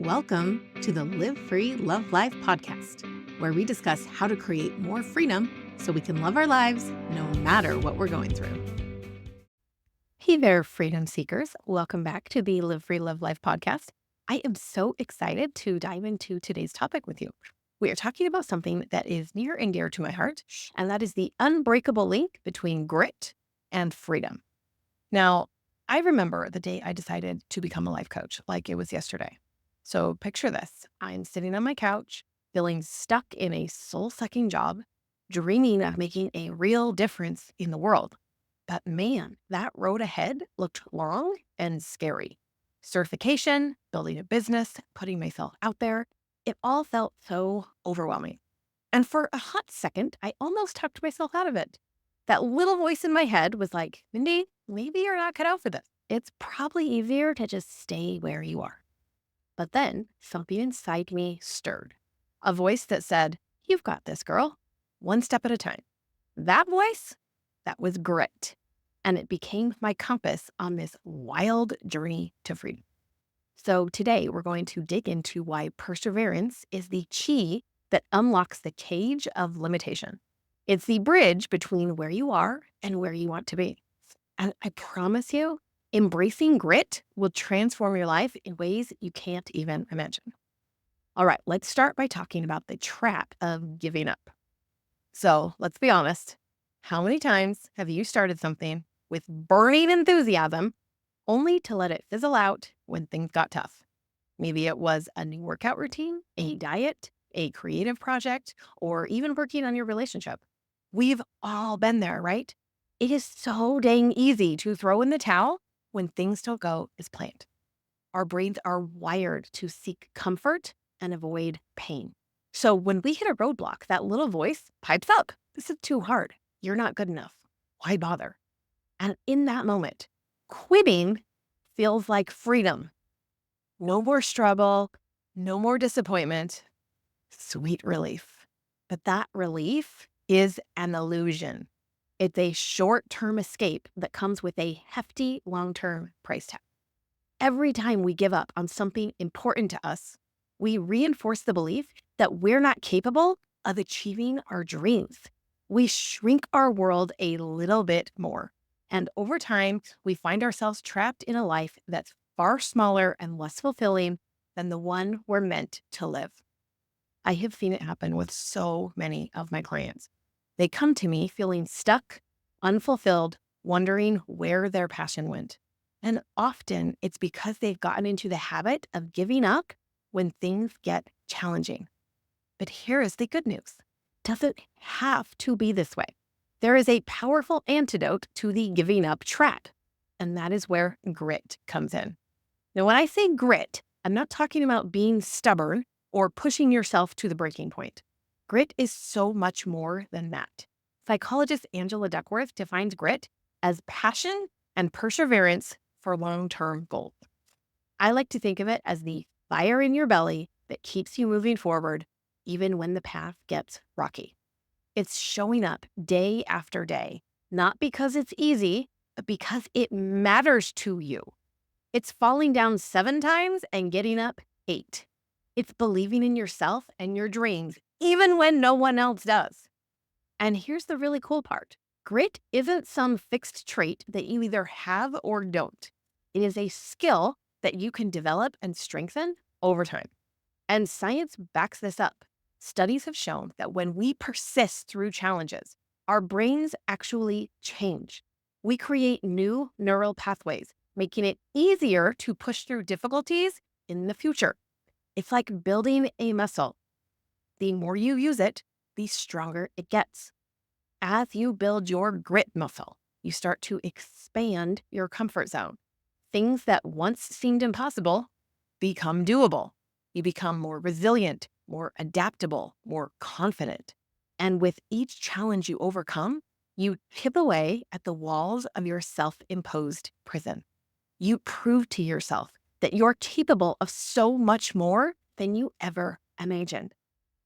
Welcome to the Live Free, Love Life podcast, where we discuss how to create more freedom so we can love our lives no matter what we're going through. Hey there, freedom seekers. Welcome back to the Live Free, Love Life podcast. I am so excited to dive into today's topic with you. We are talking about something that is near and dear to my heart, and that is the unbreakable link between grit and freedom. Now, I remember the day I decided to become a life coach like it was yesterday. So picture this. I'm sitting on my couch, feeling stuck in a soul-sucking job, dreaming of making a real difference in the world. But man, that road ahead looked long and scary. Certification, building a business, putting myself out there, it all felt so overwhelming. And for a hot second, I almost talked myself out of it. That little voice in my head was like, Mindy, maybe you're not cut out for this. It's probably easier to just stay where you are. But then something inside me stirred. A voice that said, you've got this, girl, one step at a time. That voice, that was grit. And it became my compass on this wild journey to freedom. So today we're going to dig into why perseverance is the key that unlocks the cage of limitation. It's the bridge between where you are and where you want to be. And I promise you, embracing grit will transform your life in ways you can't even imagine. All right, let's start by talking about the trap of giving up. So let's be honest. How many times have you started something with burning enthusiasm only to let it fizzle out when things got tough? Maybe it was a new workout routine, a diet, a creative project, or even working on your relationship. We've all been there, right? It is so dang easy to throw in the towel when things don't go as planned. Our brains are wired to seek comfort and avoid pain. So when we hit a roadblock, that little voice pipes up. This is too hard. You're not good enough. Why bother? And in that moment, quitting feels like freedom. No more struggle, no more disappointment. Sweet relief. But that relief is an illusion. It's a short-term escape that comes with a hefty long-term price tag. Every time we give up on something important to us, we reinforce the belief that we're not capable of achieving our dreams. We shrink our world a little bit more. And over time, we find ourselves trapped in a life that's far smaller and less fulfilling than the one we're meant to live. I have seen it happen with so many of my clients. They come to me feeling stuck, unfulfilled, wondering where their passion went. And often it's because they've gotten into the habit of giving up when things get challenging. But here is the good news. It doesn't have to be this way. There is a powerful antidote to the giving up trap, and that is where grit comes in. Now, when I say grit, I'm not talking about being stubborn or pushing yourself to the breaking point. Grit is so much more than that. Psychologist Angela Duckworth defines grit as passion and perseverance for long-term goals. I like to think of it as the fire in your belly that keeps you moving forward even when the path gets rocky. It's showing up day after day, not because it's easy, but because it matters to you. It's falling down 7 times and getting up 8. It's believing in yourself and your dreams, even when no one else does. And here's the really cool part. Grit isn't some fixed trait that you either have or don't. It is a skill that you can develop and strengthen over time. And science backs this up. Studies have shown that when we persist through challenges, our brains actually change. We create new neural pathways, making it easier to push through difficulties in the future. It's like building a muscle. The more you use it, the stronger it gets. As you build your grit muscle, you start to expand your comfort zone. Things that once seemed impossible become doable. You become more resilient, more adaptable, more confident. And with each challenge you overcome, you chip away at the walls of your self-imposed prison. You prove to yourself that you're capable of so much more than you ever imagined.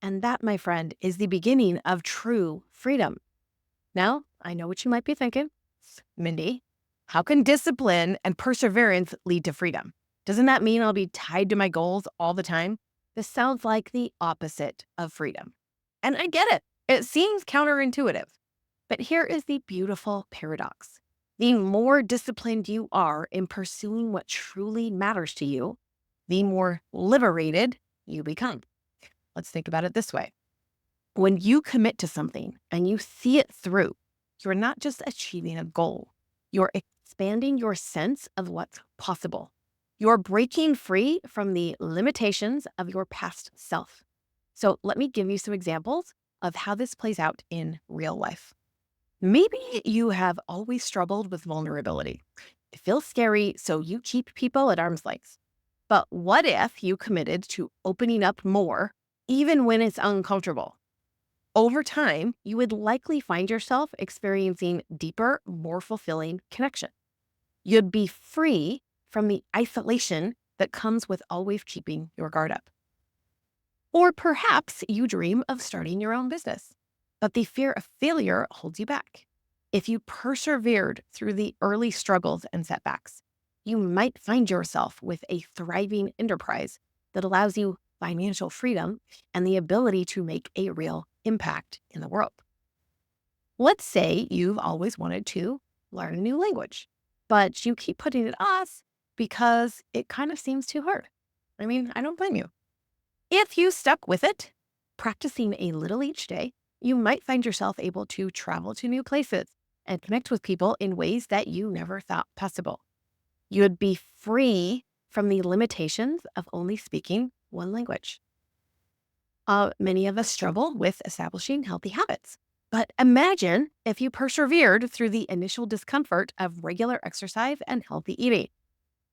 And that, my friend, is the beginning of true freedom. Now, I know what you might be thinking. Mindy, how can discipline and perseverance lead to freedom? Doesn't that mean I'll be tied to my goals all the time? This sounds like the opposite of freedom. And I get it. It seems counterintuitive. But here is the beautiful paradox. The more disciplined you are in pursuing what truly matters to you, the more liberated you become. Let's think about it this way. When you commit to something and you see it through, you're not just achieving a goal, you're expanding your sense of what's possible. You're breaking free from the limitations of your past self. So let me give you some examples of how this plays out in real life. Maybe you have always struggled with vulnerability. It feels scary, so you keep people at arm's length. But what if you committed to opening up more, even when it's uncomfortable? Over time, you would likely find yourself experiencing deeper, more fulfilling connection. You'd be free from the isolation that comes with always keeping your guard up. Or perhaps you dream of starting your own business, but the fear of failure holds you back. If you persevered through the early struggles and setbacks, you might find yourself with a thriving enterprise that allows you financial freedom and the ability to make a real impact in the world. Let's say you've always wanted to learn a new language, but you keep putting it off because it kind of seems too hard. I mean, I don't blame you. If you stuck with it, practicing a little each day, you might find yourself able to travel to new places and connect with people in ways that you never thought possible. You would be free from the limitations of only speaking one language. Many of us struggle with establishing healthy habits. But imagine if you persevered through the initial discomfort of regular exercise and healthy eating.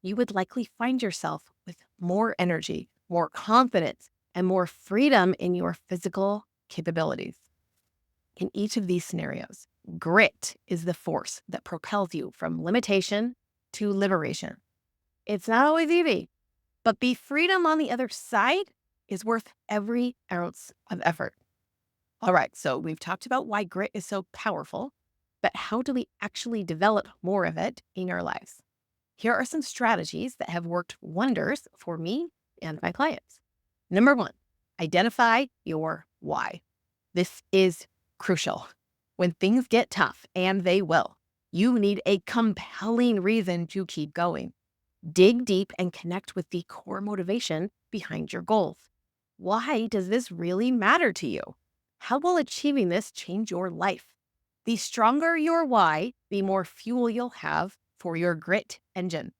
You would likely find yourself with more energy, more confidence, and more freedom in your physical capabilities. In each of these scenarios, grit is the force that propels you from limitation to liberation. It's not always easy, but the freedom on the other side is worth every ounce of effort. All right, so we've talked about why grit is so powerful, but how do we actually develop more of it in our lives? Here are some strategies that have worked wonders for me and my clients. Number one, identify your why. This is crucial. When things get tough, and they will, you need a compelling reason to keep going. Dig deep and connect with the core motivation behind your goals. Why does this really matter to you? How will achieving this change your life? The stronger your why, the more fuel you'll have for your grit engine.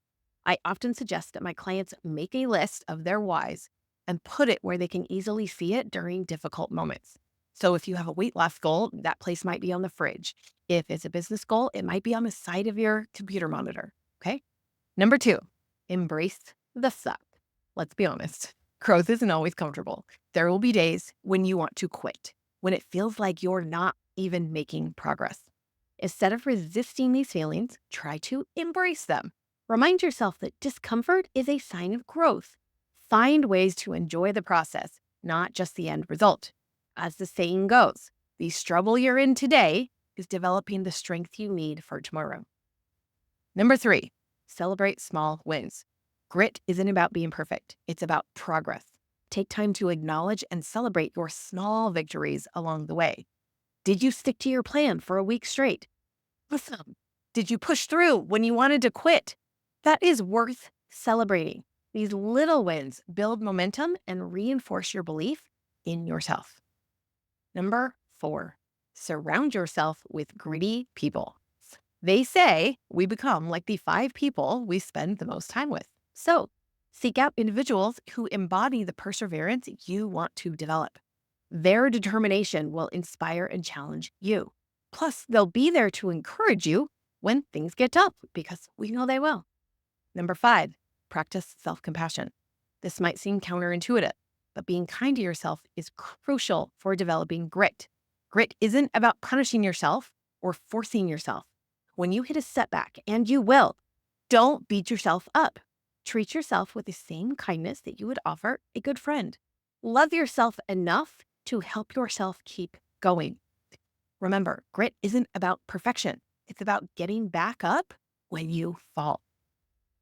I often suggest that my clients make a list of their whys and put it where they can easily see it during difficult moments. So if you have a weight loss goal, that place might be on the fridge. If it's a business goal, it might be on the side of your computer monitor. Okay. Number two, embrace the suck. Let's be honest. Growth isn't always comfortable. There will be days when you want to quit, when it feels like you're not even making progress. Instead of resisting these feelings, try to embrace them. Remind yourself that discomfort is a sign of growth. Find ways to enjoy the process, not just the end result. As the saying goes, the struggle you're in today is developing the strength you need for tomorrow. Number three, celebrate small wins. Grit isn't about being perfect. It's about progress. Take time to acknowledge and celebrate your small victories along the way. Did you stick to your plan for a week straight? Awesome. Did you push through when you wanted to quit? That is worth celebrating. These little wins build momentum and reinforce your belief in yourself. Number four, surround yourself with gritty people. They say we become like the 5 people we spend the most time with. So seek out individuals who embody the perseverance you want to develop. Their determination will inspire and challenge you. Plus, they'll be there to encourage you when things get tough, because we know they will. Number 5, practice self-compassion. This might seem counterintuitive, but being kind to yourself is crucial for developing grit. Grit isn't about punishing yourself or forcing yourself. When you hit a setback, and you will, don't beat yourself up. Treat yourself with the same kindness that you would offer a good friend. Love yourself enough to help yourself keep going. Remember, grit isn't about perfection. It's about getting back up when you fall.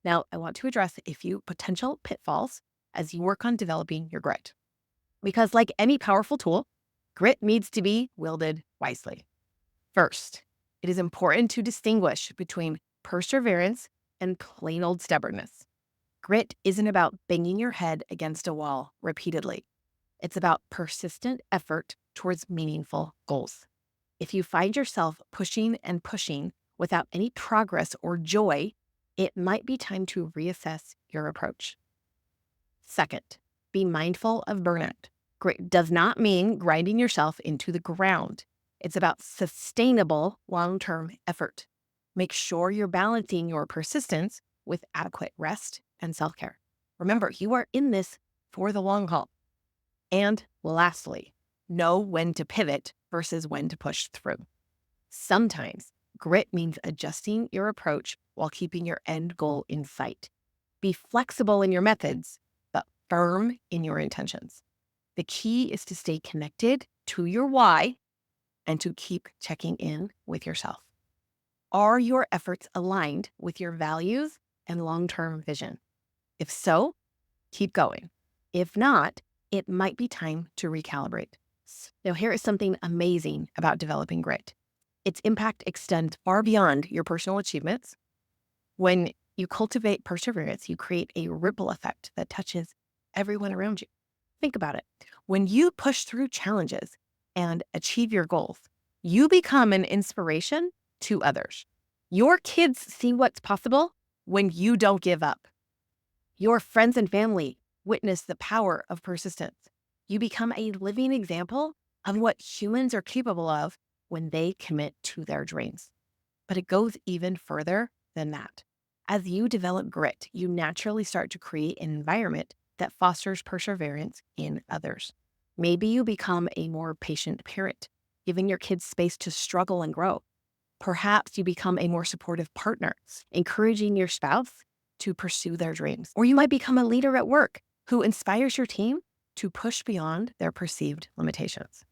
Now, I want to address a few potential pitfalls as you work on developing your grit. Because like any powerful tool, grit needs to be wielded wisely. First, it is important to distinguish between perseverance and plain old stubbornness. Grit isn't about banging your head against a wall repeatedly. It's about persistent effort towards meaningful goals. If you find yourself pushing and pushing without any progress or joy, it might be time to reassess your approach. Second, be mindful of burnout. Grit does not mean grinding yourself into the ground. It's about sustainable long-term effort. Make sure you're balancing your persistence with adequate rest and self-care. Remember, you are in this for the long haul. And lastly, know when to pivot versus when to push through. Sometimes grit means adjusting your approach while keeping your end goal in sight. Be flexible in your methods, but firm in your intentions. The key is to stay connected to your why and to keep checking in with yourself. Are your efforts aligned with your values and long-term vision? If so, keep going. If not, it might be time to recalibrate. Now, here is something amazing about developing grit. Its impact extends far beyond your personal achievements. When you cultivate perseverance, you create a ripple effect that touches everyone around you. Think about it. When you push through challenges and achieve your goals, you become an inspiration to others. Your kids see what's possible when you don't give up. Your friends and family witness the power of persistence. You become a living example of what humans are capable of when they commit to their dreams. But it goes even further than that. As you develop grit, you naturally start to create an environment that fosters perseverance in others. Maybe you become a more patient parent, giving your kids space to struggle and grow. Perhaps you become a more supportive partner, encouraging your spouse to pursue their dreams. Or you might become a leader at work who inspires your team to push beyond their perceived limitations.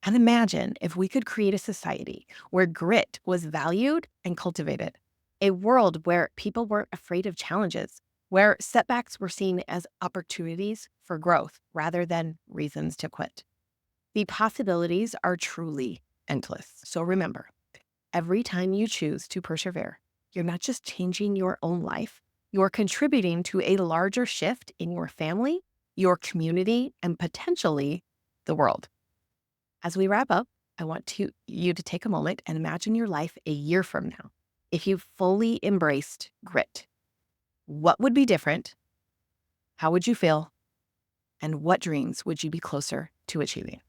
And imagine if we could create a society where grit was valued and cultivated, a world where people weren't afraid of challenges, where setbacks were seen as opportunities for growth rather than reasons to quit. The possibilities are truly endless. So remember, every time you choose to persevere, you're not just changing your own life, you're contributing to a larger shift in your family, your community, and potentially the world. As we wrap up, I want you to take a moment and imagine your life a year from now. If you fully embraced grit, what would be different? How would you feel? And what dreams would you be closer to achieving?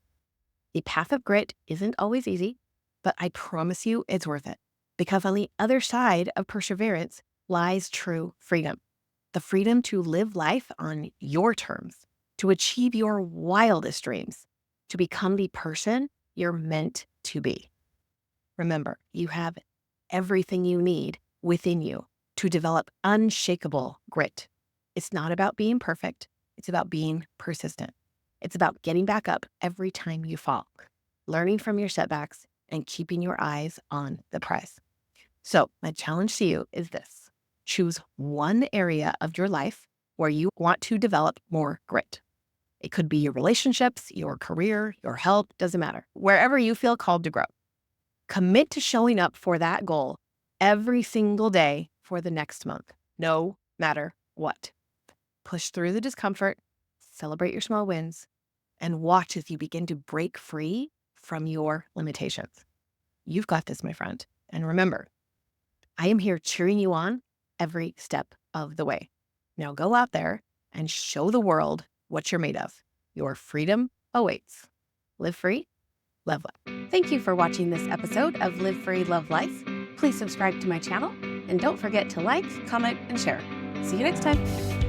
The path of grit isn't always easy, but I promise you it's worth it. Because on the other side of perseverance lies true freedom. The freedom to live life on your terms, to achieve your wildest dreams, to become the person you're meant to be. Remember, you have everything you need within you to develop unshakable grit. It's not about being perfect. It's about being persistent. It's about getting back up every time you fall, learning from your setbacks, and keeping your eyes on the prize. So my challenge to you is this. Choose one area of your life where you want to develop more grit. It could be your relationships, your career, your health, doesn't matter. Wherever you feel called to grow. Commit to showing up for that goal every single day for the next month, no matter what. Push through the discomfort, celebrate your small wins, and watch as you begin to break free from your limitations. You've got this, my friend. And remember, I am here cheering you on every step of the way. Now go out there and show the world what you're made of. Your freedom awaits. Live free, love life. Thank you for watching this episode of Live Free, Love Life. Please subscribe to my channel and don't forget to like, comment, and share. See you next time.